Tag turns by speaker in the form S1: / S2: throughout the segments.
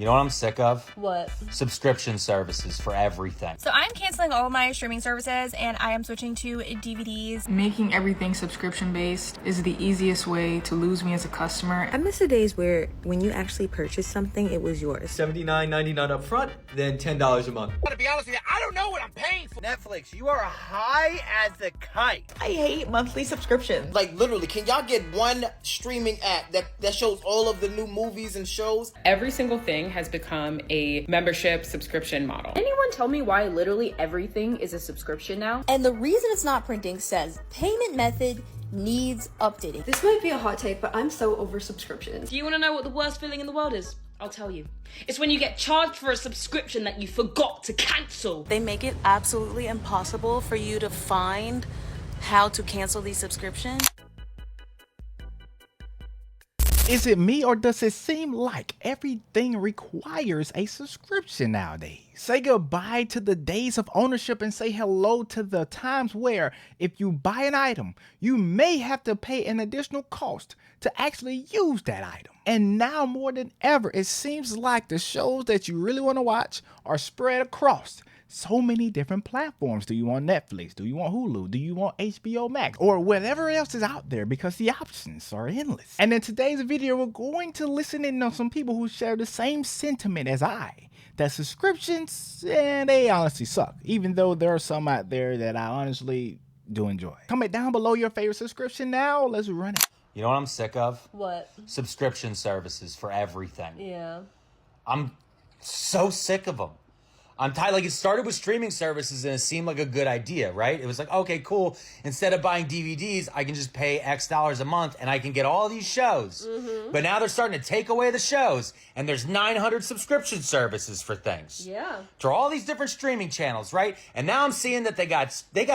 S1: You know what I'm sick of?
S2: What?
S1: Subscription services for everything.
S3: So I'm canceling all of my streaming services and I am switching to DVDs.
S4: Making everything subscription-based is the easiest way to lose me as a customer.
S5: I miss the days where when you actually purchased something, it was yours.
S6: $79.99 up front, then $10 a month.
S7: To be honest with you, I don't know what I'm paying for.
S8: Netflix, you are high as a kite.
S9: I hate monthly subscriptions.
S7: Like literally, can y'all get one streaming app that shows all of the new movies and shows?
S10: Every single thing has become a membership subscription model.
S11: Anyone tell me why literally everything is a subscription now?
S2: And the reason it's not printing says payment method needs updating.
S12: This might be a hot take, but I'm so over subscriptions.
S11: Do you want to know what the worst feeling in the world is? I'll tell you. It's when you get charged for a subscription that you forgot to cancel.
S5: They make it absolutely impossible for you to find how to cancel these subscriptions.
S13: Is it me, or does it seem like everything requires a subscription nowadays? Say goodbye to the days of ownership and say hello to the times where if you buy an item, you may have to pay an additional cost to actually use that item. And now more than ever, it seems like the shows that you really want to watch are spread across so many different platforms. Do you want Netflix? Do you want Hulu? Do you want HBO Max? Or whatever else is out there, because the options are endless. And in today's video, we're going to listen in on some people who share the same sentiment as I, that subscriptions, they honestly suck. Even though there are some out there that I honestly do enjoy. Comment down below your favorite subscription now. Let's run it.
S1: You know what I'm sick of?
S2: What?
S1: Subscription services for everything.
S2: Yeah.
S1: I'm so sick of them. I'm tired. Like, it started with streaming services and it seemed like a good idea, right? It was like, okay, cool. Instead of buying DVDs, I can just pay X dollars a month and I can get all these shows. But now they're starting to take away the shows and there's 900 subscription services for things.
S2: Yeah.
S1: For all these different streaming channels, right? And now I'm seeing that they got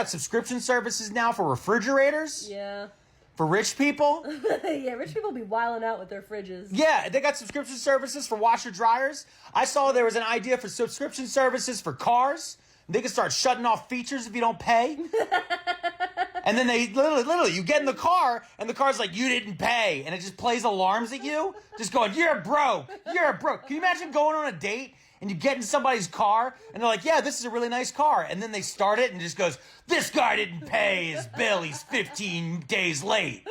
S1: subscription services now for refrigerators.
S2: Yeah.
S1: For rich people?
S2: Yeah, rich people be wilding out with their fridges.
S1: Yeah, they got subscription services for washer dryers. I saw there was an idea for subscription services for cars. They can start shutting off features if you don't pay. And then they literally, you get in the car and the car's like, you didn't pay. And it just plays alarms at you. Just going, you're broke. You're broke. Can you imagine going on a date and you get in somebody's car and they're like, yeah, this is a really nice car. And then they start it and it just goes, this guy didn't pay his bill. He's 15 days late.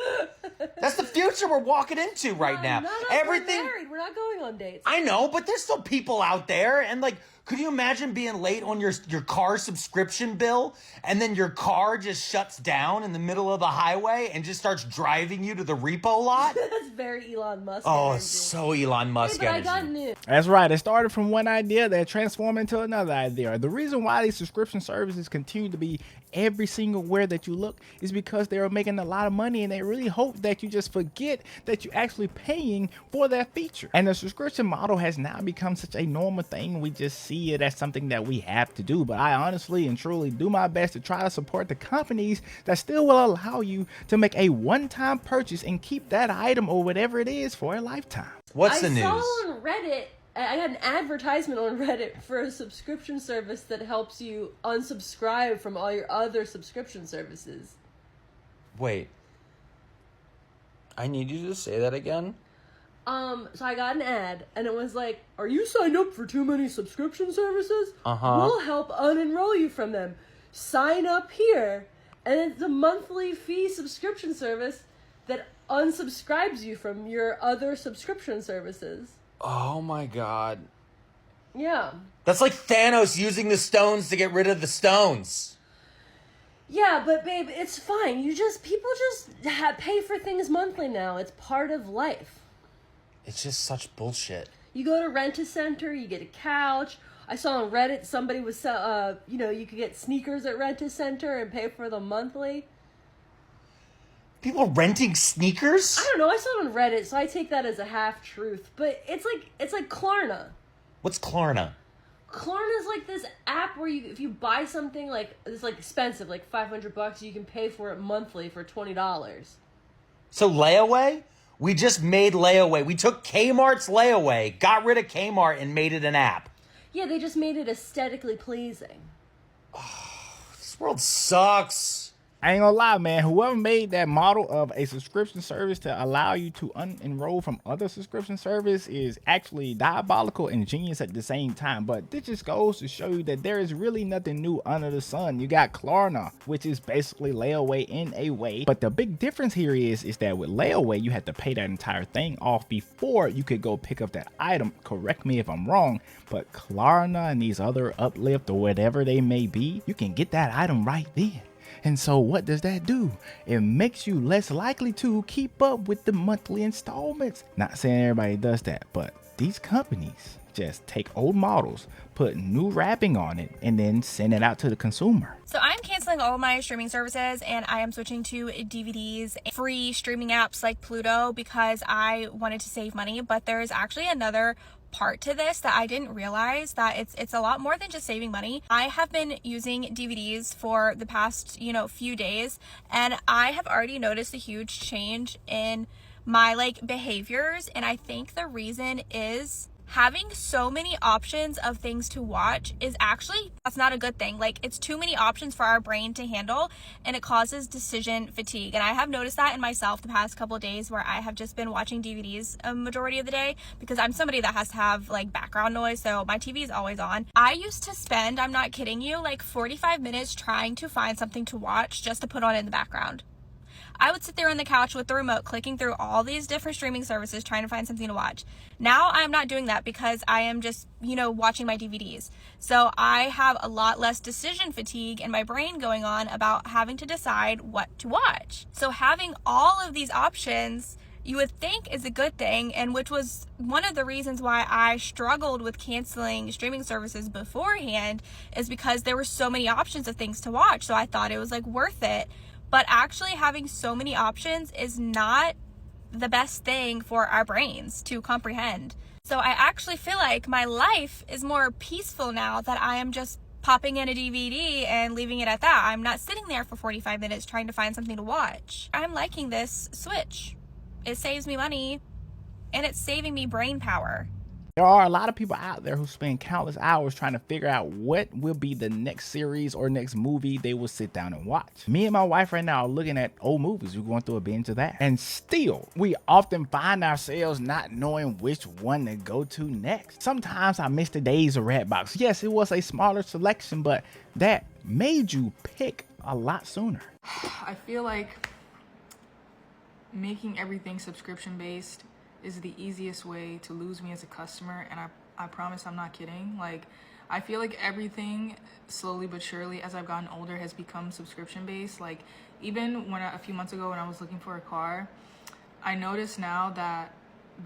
S1: That's the future we're walking into right now. Everything.
S2: We're married. We're not going on dates.
S1: I know, but there's still people out there. And like, could you imagine being late on your car subscription bill and then your car just shuts down in the middle of the highway and just starts driving you to the repo lot?
S2: That's very Elon Musk.
S1: Oh,
S2: energy.
S1: so Elon Musk
S2: Hey, but
S1: energy.
S2: I got news.
S13: That's right. It started from one idea that transformed into another idea. The reason why these subscription services continue to be every single where that you look is because they're making a lot of money and they really hope that you just forget that you're actually paying for that feature. And the subscription model has now become such a normal thing. We just see it as something that we have to do. But I honestly and truly do my best to try to support the companies that still will allow you to make a one-time purchase and keep that item or whatever it is for a lifetime.
S1: What's the news?
S2: I saw on Reddit, I got an advertisement on Reddit for a subscription service that helps you unsubscribe from all your other subscription services.
S1: Wait. I need you to say that again?
S2: So I got an ad, and it was like, are you signed up for too many subscription services?
S1: Uh-huh.
S2: We'll help unenroll you from them. Sign up here. And it's a monthly fee subscription service that unsubscribes you from your other subscription services.
S1: Oh my god.
S2: Yeah.
S1: That's like Thanos using the stones to get rid of the stones.
S2: Yeah, but babe, it's fine. People just pay for things monthly now. It's part of life.
S1: It's just such bullshit.
S2: You go to Rent-A-Center, you get a couch. I saw on Reddit somebody was, you could get sneakers at Rent-A-Center and pay for them monthly.
S1: People renting sneakers?
S2: I don't know. I saw it on Reddit, so I take that as a half truth. But it's like Klarna.
S1: What's Klarna?
S2: Klarna is like this app where if you buy something like it's like expensive, like $500, you can pay for it monthly for $20.
S1: So layaway? We just made layaway. We took Kmart's layaway, got rid of Kmart, and made it an app.
S2: Yeah, they just made it aesthetically pleasing.
S1: This world sucks.
S13: I ain't gonna lie, man. Whoever made that model of a subscription service to allow you to unenroll from other subscription service is actually diabolical and genius at the same time. But this just goes to show you that there is really nothing new under the sun. You got Klarna, which is basically layaway in a way. But the big difference here is that with layaway, you had to pay that entire thing off before you could go pick up that item. Correct me if I'm wrong, but Klarna and these other Uplift or whatever they may be, you can get that item right then. And so what does that do? It makes you less likely to keep up with the monthly installments. Not saying everybody does that, but these companies just take old models, put new wrapping on it, and then send it out to the consumer.
S3: So I'm canceling all of my streaming services and I am switching to DVDs, free streaming apps like Pluto, because I wanted to save money. But there is actually another part to this that I didn't realize, that it's a lot more than just saving money. I have been using DVDs for the past, few days, and I have already noticed a huge change in my behaviors. And I think the reason is having so many options of things to watch is actually, that's not a good thing. It's too many options for our brain to handle, and it causes decision fatigue. And I have noticed that in myself the past couple of days, where I have just been watching DVDs a majority of the day, because I'm somebody that has to have background noise, so my TV is always on. I used to spend, I'm not kidding you, 45 minutes trying to find something to watch just to put on in the background. I would sit there on the couch with the remote, clicking through all these different streaming services, trying to find something to watch. Now I'm not doing that, because I am just, watching my DVDs. So I have a lot less decision fatigue in my brain going on about having to decide what to watch. So having all of these options, you would think, is a good thing, and which was one of the reasons why I struggled with canceling streaming services beforehand, is because there were so many options of things to watch. So I thought it was worth it. But actually having so many options is not the best thing for our brains to comprehend. So I actually feel like my life is more peaceful now that I am just popping in a DVD and leaving it at that. I'm not sitting there for 45 minutes trying to find something to watch. I'm liking this switch. It saves me money, and it's saving me brain power.
S13: There are a lot of people out there who spend countless hours trying to figure out what will be the next series or next movie they will sit down and watch. Me and my wife right now are looking at old movies. We're going through a binge of that. And still, we often find ourselves not knowing which one to go to next. Sometimes I miss the days of Redbox. Yes, it was a smaller selection, but that made you pick a lot sooner.
S4: I feel like making everything subscription based is the easiest way to lose me as a customer, and I promise I'm not kidding. I feel like everything slowly but surely as I've gotten older has become subscription based. Even when a few months ago when I was looking for a car, I noticed now that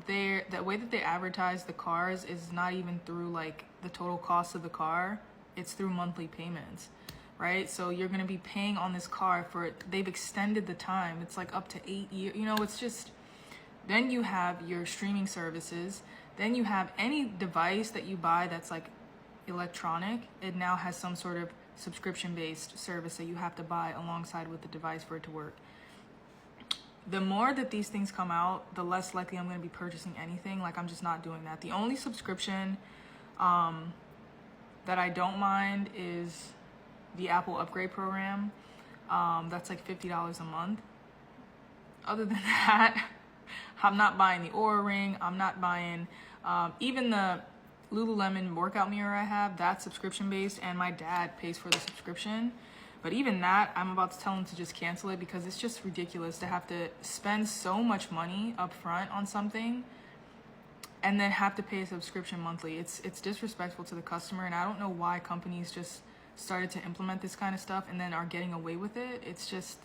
S4: the way that they advertise the cars is not even through the total cost of the car, it's through monthly payments, right? So you're going to be paying on this car for, they've extended the time, it's up to 8 years, it's just. Then you have your streaming services. Then you have any device that you buy that's electronic. It now has some sort of subscription-based service that you have to buy alongside with the device for it to work. The more that these things come out, the less likely I'm going to be purchasing anything. I'm just not doing that. The only subscription that I don't mind is the Apple upgrade program. That's $50 a month. Other than that, I'm not buying the Oura Ring. I'm not buying even the Lululemon workout mirror I have. That's subscription based, and my dad pays for the subscription. But even that, I'm about to tell him to just cancel it, because it's just ridiculous to have to spend so much money up front on something and then have to pay a subscription monthly. It's disrespectful to the customer, and I don't know why companies just started to implement this kind of stuff and then are getting away with it. It's just...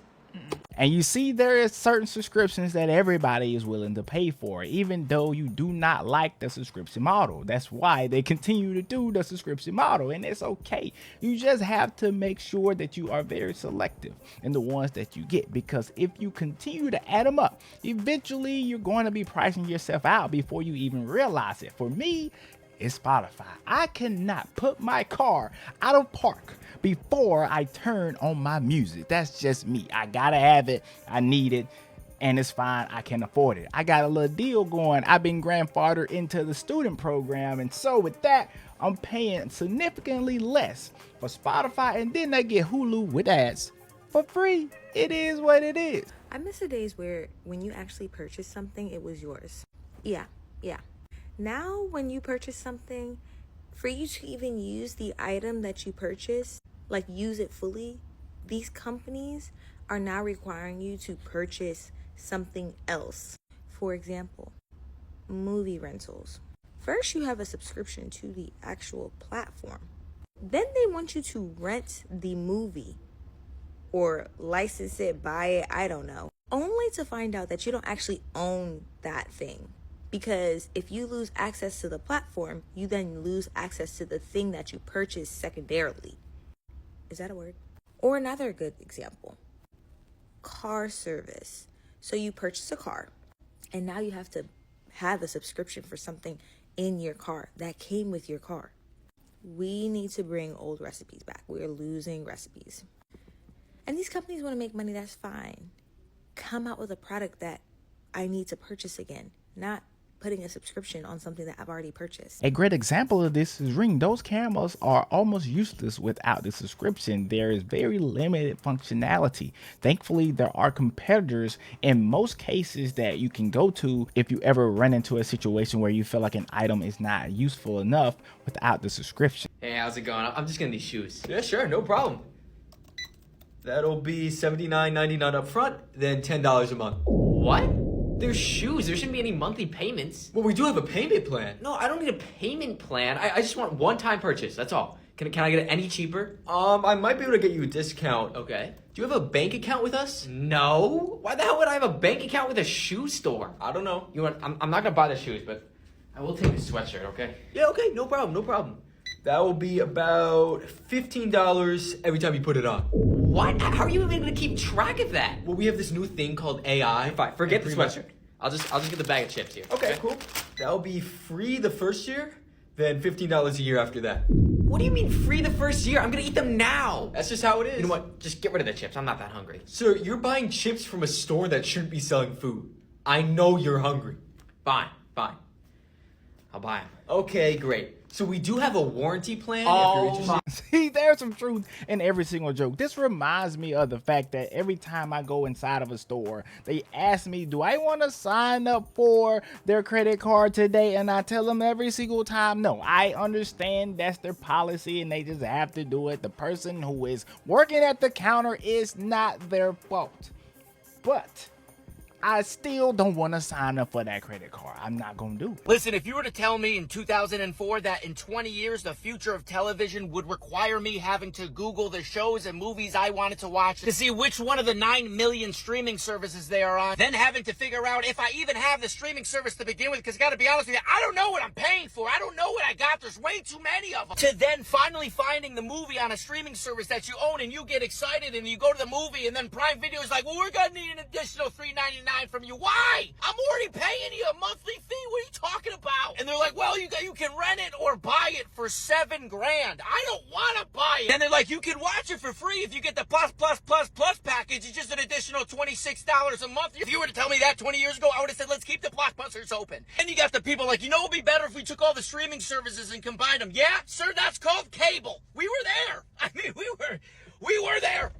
S13: And you see, there is certain subscriptions that everybody is willing to pay for, even though you do not like the subscription model. That's why they continue to do the subscription model, and it's okay. You just have to make sure that you are very selective in the ones that you get, because if you continue to add them up, eventually you're going to be pricing yourself out before you even realize it. For me, it's Spotify. I cannot put my car out of park before I turn on my music. That's just me. I gotta have it. I need it. And it's fine. I can afford it. I got a little deal going. I've been grandfathered into the student program. And so with that, I'm paying significantly less for Spotify. And then I get Hulu with ads for free. It is what it is.
S14: I miss the days where when you actually purchased something, it was yours. Yeah. Now, when you purchase something, for you to even use the item that you purchased, like use it fully, these companies are now requiring you to purchase something else. For example, movie rentals. First, you have a subscription to the actual platform. Then they want you to rent the movie or license it, buy it, I don't know, only to find out that you don't actually own that thing. Because if you lose access to the platform, you then lose access to the thing that you purchased secondarily. Is that a word? Or another good example, car service. So you purchase a car and now you have to have a subscription for something in your car that came with your car. We need to bring old recipes back. We're losing recipes. And these companies want to make money, that's fine. Come out with a product that I need to purchase again, not putting a subscription on something that I've already purchased.
S13: A great example of this is Ring. Those cameras are almost useless without the subscription. There is very limited functionality. Thankfully, there are competitors in most cases that you can go to if you ever run into a situation where you feel like an item is not useful enough without the subscription.
S6: Hey, how's it going? I'm just getting these shoes. Yeah, sure, no problem. That'll be $79.99 up front, then $10 a month. What? They're shoes. There shouldn't be any monthly payments. Well, we do have a payment plan. No, I don't need a payment plan. I just want one-time purchase. That's all. Can I get it any cheaper? I might be able to get you a discount. Okay. Do you have a bank account with us? No. Why the hell would I have a bank account with a shoe store? I don't know. You know what? I'm not gonna buy the shoes, but I will take the sweatshirt. Okay. Yeah. Okay. No problem. That will be about $15 every time you put it on. What? How are you even gonna keep track of that? Well, we have this new thing called AI. Fine, forget the sweatshirt. I'll just get the bag of chips here. Okay, cool. That'll be free the first year, then $15 a year after that. What do you mean free the first year? I'm gonna eat them now. That's just how it is. You know what? Just get rid of the chips. I'm not that hungry. Sir, you're buying chips from a store that shouldn't be selling food. I know you're hungry. Fine. I'll buy them. Okay, great. So we do have a warranty plan if you're interested.
S13: See, there's some truth in every single joke. This reminds me of the fact that every time I go inside of a store, they ask me, do I want to sign up for their credit card today? And I tell them every single time, no. I understand that's their policy and they just have to do it. The person who is working at the counter is not their fault. But I still don't want to sign up for that credit card. I'm not going to do it.
S8: Listen, if you were to tell me in 2004 that in 20 years the future of television would require me having to Google the shows and movies I wanted to watch to see which one of the 9 million streaming services they are on, then having to figure out if I even have the streaming service to begin with, because gotta be honest with you, I don't know what I'm paying for. I don't know what I got. There's way too many of them. To then finally finding the movie on a streaming service that you own and you get excited and you go to the movie and then Prime Video is like, well, we're gonna need an additional $3.99 from you. Why? I'm already paying you a monthly fee. What are you talking about? And they're like, well, you can rent it or buy it for $7,000. I don't want to buy it. And they're like, you can watch it for free if you get the plus package. It's just an additional $26 a month. If you were to tell me that 20 years ago, I would have said, let's keep the blockbusters open. And you got the people like, you know, it would be better if we took all the streaming services and combined them. Yeah, sir, that's called cable. We were there. I mean, we were there.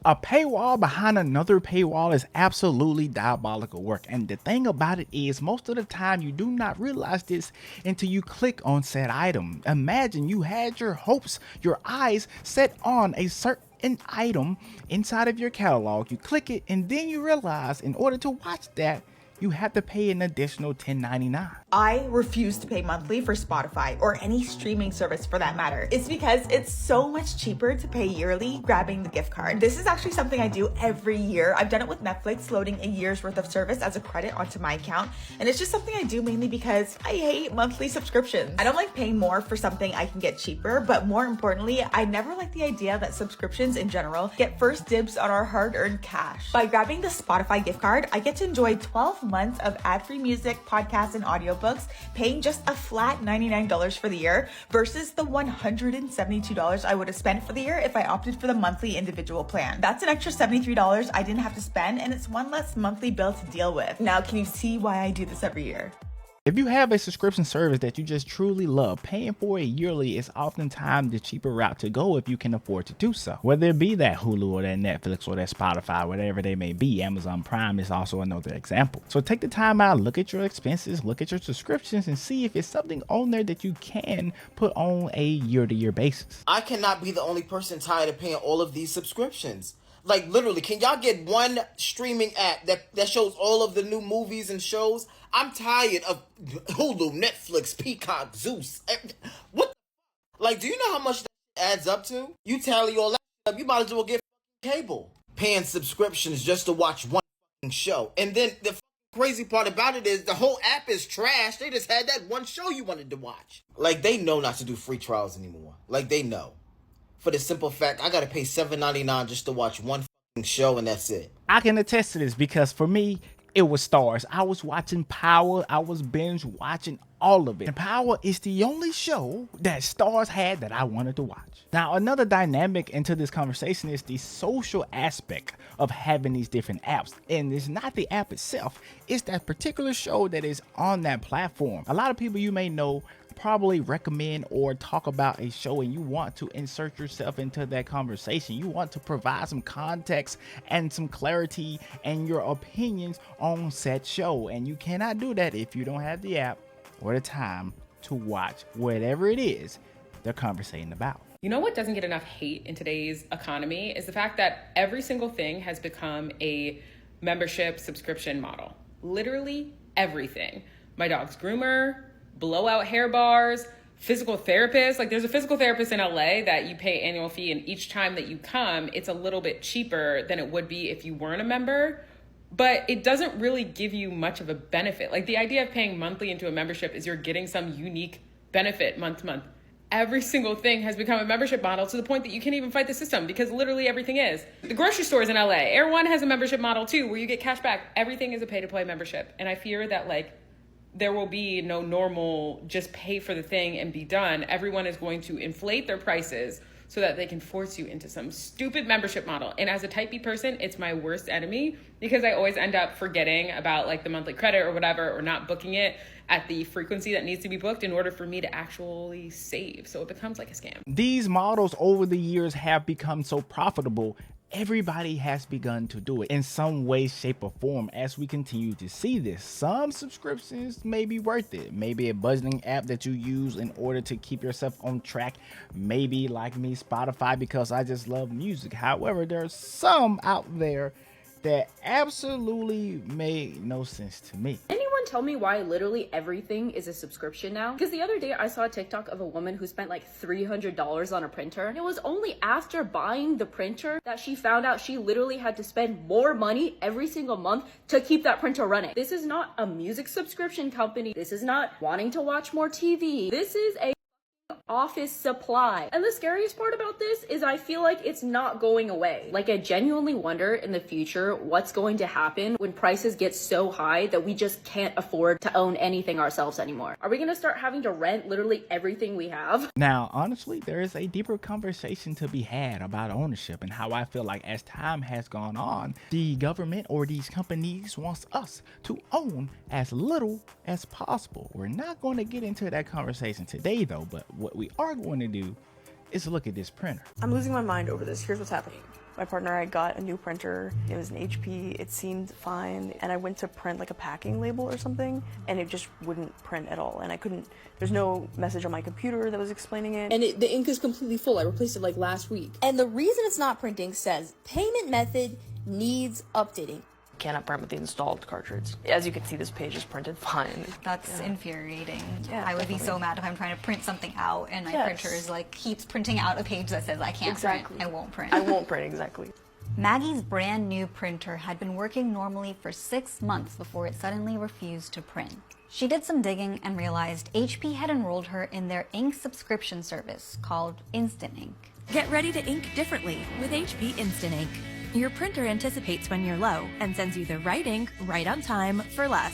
S13: A paywall behind another paywall is absolutely diabolical work, and the thing about it is most of the time you do not realize this until you click on said item. Imagine you had your hopes, your eyes set on a certain item inside of your catalog. You click it and then you realize in order to watch that you have to pay an additional $10.99.
S9: I refuse to pay monthly for Spotify or any streaming service for that matter. It's because it's so much cheaper to pay yearly grabbing the gift card. This is actually something I do every year. I've done it with Netflix, loading a year's worth of service as a credit onto my account. And it's just something I do mainly because I hate monthly subscriptions. I don't like paying more for something I can get cheaper, but more importantly, I never like the idea that subscriptions in general get first dibs on our hard-earned cash. By grabbing the Spotify gift card, I get to enjoy 12 months of ad-free music, podcasts, and audiobooks, paying just a flat $99 for the year versus the $172 I would have spent for the year if I opted for the monthly individual plan. That's an extra $73 I didn't have to spend, and it's one less monthly bill to deal with. Now, can you see why I do this every year?
S13: If you have a subscription service that you just truly love, paying for it yearly is oftentimes the cheaper route to go if you can afford to do so. Whether it be that Hulu or that Netflix or that Spotify, whatever they may be, Amazon Prime is also another example. So take the time out, look at your expenses, look at your subscriptions, and see if it's something on there that you can put on a year-to-year basis.
S7: I cannot be the only person tired of paying all of these subscriptions. Like, literally, can y'all get one streaming app that shows all of the new movies and shows? I'm tired of Hulu, Netflix, Peacock, Zeus. What the Like, do you know how much that adds up to? You tally all that up, you might as well get cable. Paying subscriptions just to watch one show. And then the crazy part about it is the whole app is trash. They just had that one show you wanted to watch. Like, they know not to do free trials anymore. Like, they know. For the simple fact, I gotta pay $7.99 just to watch one show, and that's it.
S13: I can attest to this because for me, it was Stars. I was watching Power. I was binge watching all of it. And Power is the only show that Stars had that I wanted to watch. Now, another dynamic into this conversation is the social aspect of having these different apps. And it's not the app itself, it's that particular show that is on that platform. A lot of people you may know probably recommend or talk about a show, and you want to insert yourself into that conversation. You want to provide some context and some clarity and your opinions on said show, and you cannot do that if you don't have the app or the time to watch whatever it is they're conversating about.
S10: You know what doesn't get enough hate in today's economy is the fact that every single thing has become a membership subscription model. Literally everything. My dog's groomer, blowout hair bars, physical therapist. Like, there's a physical therapist in LA that you pay annual fee, and each time that you come, it's a little bit cheaper than it would be if you weren't a member. But it doesn't really give you much of a benefit. Like, the idea of paying monthly into a membership is you're getting some unique benefit month to month. Every single thing has become a membership model to the point that you can't even fight the system, because literally everything is. The grocery stores in LA, Air One has a membership model too, where you get cash back. Everything is a pay-to-play membership. And I fear that, like, there will be no normal just pay for the thing and be done. Everyone is going to inflate their prices so that they can force you into some stupid membership model. And as a type B person, it's my worst enemy, because I always end up forgetting about like the monthly credit or whatever, or not booking it at the frequency that needs to be booked in order for me to actually save. So it becomes like a scam.
S13: These models over the years have become so profitable. Everybody has begun to do it in some way, shape, or form. As we continue to see this, some subscriptions may be worth it. Maybe a budgeting app that you use in order to keep yourself on track. Maybe, like me, Spotify, because I just love music. However, there's some out there that absolutely made no sense to me.
S15: Anyone tell me why literally everything is a subscription now? Because the other day I saw a TikTok of a woman who spent like $300 on a printer. And it was only after buying the printer that she found out she literally had to spend more money every single month to keep that printer running. This is not a music subscription company. This is not wanting to watch more TV. This is a office supply. And the scariest part about this is I feel like it's not going away. Like, I genuinely wonder in the future what's going to happen when prices get so high that we just can't afford to own anything ourselves anymore. Are we going to start having to rent literally everything we have?
S13: Now, honestly, there is a deeper conversation to be had about ownership and how I feel like as time has gone on, the government or these companies wants us to own as little as possible. We're not going to get into that conversation today though, but what we are going to do is look at this printer.
S16: I'm losing my mind over this. Here's what's happening. My partner, I got a new printer. It was an HP. It seemed fine. And I went to print like a packing label or something, and it just wouldn't print at all. And I couldn't, there's no message on my computer that was explaining it.
S17: And the ink is completely full. I replaced it like last week. And the reason it's not printing says payment method needs updating.
S16: Cannot print with the installed cartridge. As you can see, this page is printed fine.
S18: That's infuriating.
S16: Yeah,
S18: I would be
S16: definitely.
S18: so mad if I'm trying to print something out and my
S16: Yes.
S18: printer is like keeps printing out a page that says I can't
S16: Exactly.
S18: print. I won't print.
S16: I won't print, exactly.
S18: Maggie's brand new printer had been working normally for 6 months before it suddenly refused to print. She did some digging and realized HP had enrolled her in their ink subscription service called Instant Ink.
S19: Get ready to ink differently with HP Instant Ink. Your printer anticipates when you're low and sends you the right ink right on time for less.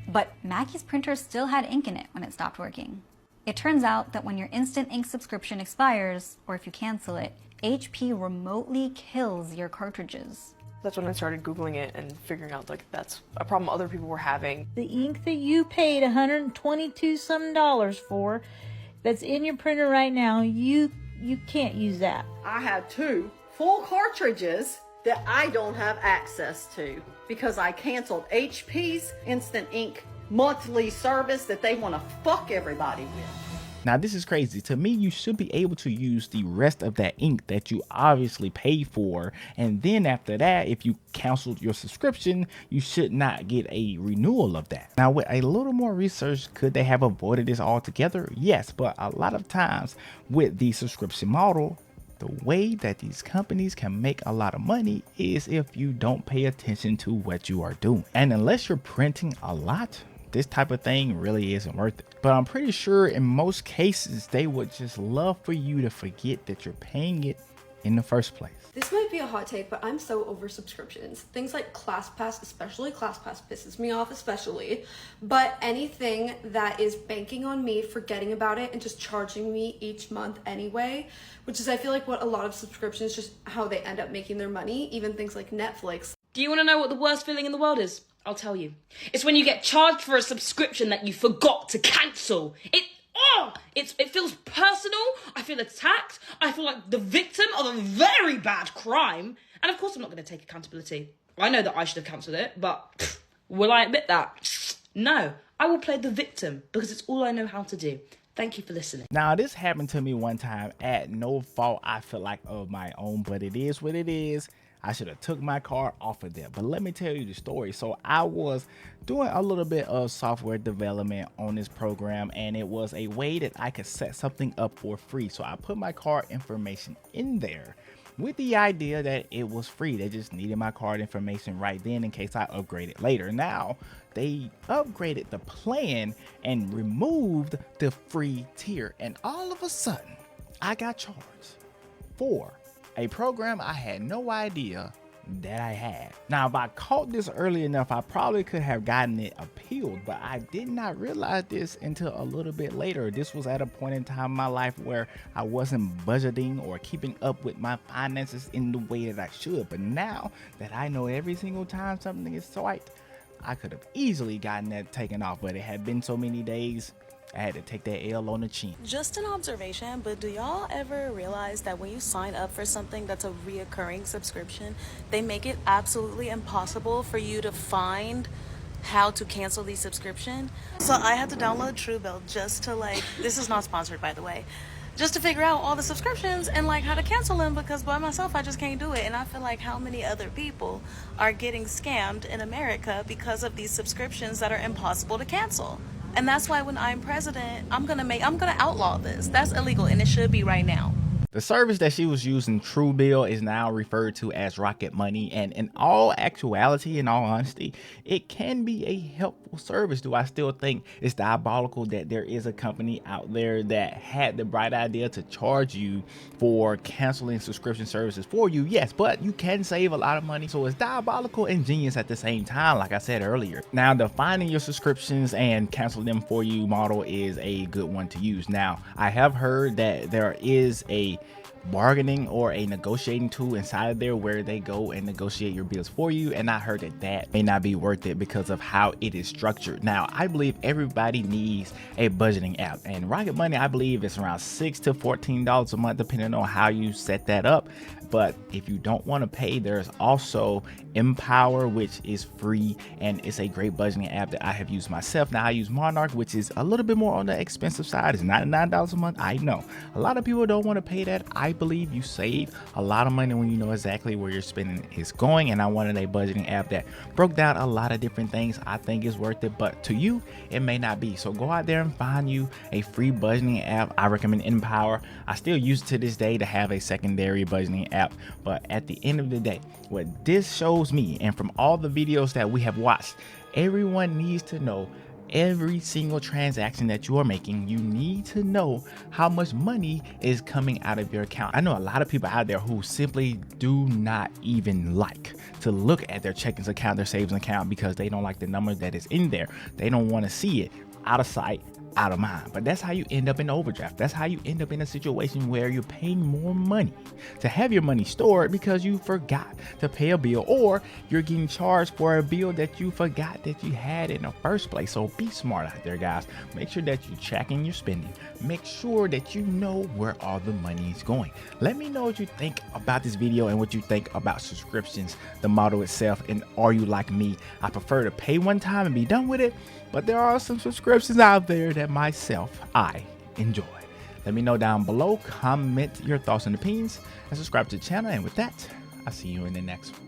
S18: But Maggie's printer still had ink in it when it stopped working. It turns out that when your Instant Ink subscription expires, or if you cancel it, HP remotely kills your cartridges.
S16: That's when I started Googling it and figuring out like that's a problem other people were having.
S20: The ink that you paid $122 some for, that's in your printer right now, you can't use that.
S2: I have 2 full cartridges that I don't have access to because I canceled HP's Instant Ink monthly service that they want to fuck everybody with.
S13: Now this is crazy. To me, you should be able to use the rest of that ink that you obviously paid for, and then after that, if you canceled your subscription, you should not get a renewal of that. Now with a little more research, could they have avoided this altogether? Yes, but a lot of times with the subscription model, the way that these companies can make a lot of money is if you don't pay attention to what you are doing. And unless you're printing a lot, this type of thing really isn't worth it. But I'm pretty sure in most cases, they would just love for you to forget that you're paying it in the first place.
S12: This might be a hot take, but I'm so over subscriptions. Things like ClassPass, especially ClassPass, pisses me off especially. But anything that is banking on me forgetting about it and just charging me each month anyway, which is I feel like what a lot of subscriptions, just how they end up making their money, even things like Netflix.
S11: Do you want to know what the worst feeling in the world is? I'll tell you. It's when you get charged for a subscription that you forgot to cancel. It feels personal. I feel attacked. I feel like the victim of a very bad crime. And of course I'm not going to take accountability. I know that I should have cancelled it, but will I admit that? No, I will play the victim because it's all I know how to do. Thank you for listening.
S13: Now this happened to me one time at no fault, I feel like, of my own, but it is what it is. I should have took my card off of there. But let me tell you the story. So I was doing a little bit of software development on this program, and it was a way that I could set something up for free. So I put my card information in there with the idea that it was free. They just needed my card information right then in case I upgraded later. Now they upgraded the plan and removed the free tier, and all of a sudden I got charged for a program I had no idea that I had. Now, if I caught this early enough, I probably could have gotten it appealed, but I did not realize this until a little bit later. This was at a point in time in my life where I wasn't budgeting or keeping up with my finances in the way that I should. But now that I know every single time something is swiped, I could have easily gotten that taken off, but it had been so many days, I had to take that L on the chin.
S5: Just an observation, but do y'all ever realize that when you sign up for something that's a reoccurring subscription, they make it absolutely impossible for you to find how to cancel the subscription? So I had to download Truebill just to this is not sponsored by the way, just to figure out all the subscriptions and how to cancel them, because by myself I just can't do it. And I feel like how many other people are getting scammed in America because of these subscriptions that are impossible to cancel. And that's why when I'm president, I'm gonna outlaw this. That's illegal, and it should be right now.
S13: The service that she was using, Truebill, is now referred to as Rocket Money, and in all actuality, in all honesty, it can be a helpful service. Do I still think it's diabolical that there is a company out there that had the bright idea to charge you for canceling subscription services for you? Yes, but you can save a lot of money, so it's diabolical and genius at the same time, like I said earlier. Now, the finding your subscriptions and canceling them for you model is a good one to use. Now, I have heard that there is a bargaining or a negotiating tool inside of there where they go and negotiate your bills for you, and I heard that may not be worth it because of how it is structured. Now, I believe everybody needs a budgeting app, and Rocket Money, I believe it's around $6 to $14 a month depending on how you set that up. But if you don't want to pay, there's also Empower, which is free, and it's a great budgeting app that I have used myself. Now I use Monarch, which is a little bit more on the expensive side. It's $99 a month. I know a lot of people don't want to pay that. I believe you save a lot of money when you know exactly where your spending is going, and I wanted a budgeting app that broke down a lot of different things. I think is worth it, but to you it may not be. So go out there and find you a free budgeting app. I recommend Empower. I still use it to this day to have a secondary budgeting app. But at the end of the day, what this shows me, and from all the videos that we have watched, everyone needs to know every single transaction that you are making. You need to know how much money is coming out of your account. I know a lot of people out there who simply do not even like to look at their checkings account, their savings account, because they don't like the number that is in there. They don't want to see it. Out of sight, out of mind. But that's how you end up in overdraft. That's how you end up in a situation where you're paying more money to have your money stored because you forgot to pay a bill, or you're getting charged for a bill that you forgot that you had in the first place. So be smart out there, guys. Make sure that you're tracking your spending. Make sure that you know where all the money is going. Let me know what you think about this video and what you think about subscriptions, the model itself, and are you like me? I prefer to pay one time and be done with it, but there are some subscriptions out there that I enjoy. Let me know down below, comment your thoughts and opinions, and subscribe to the channel. And with that, I'll see you in the next one.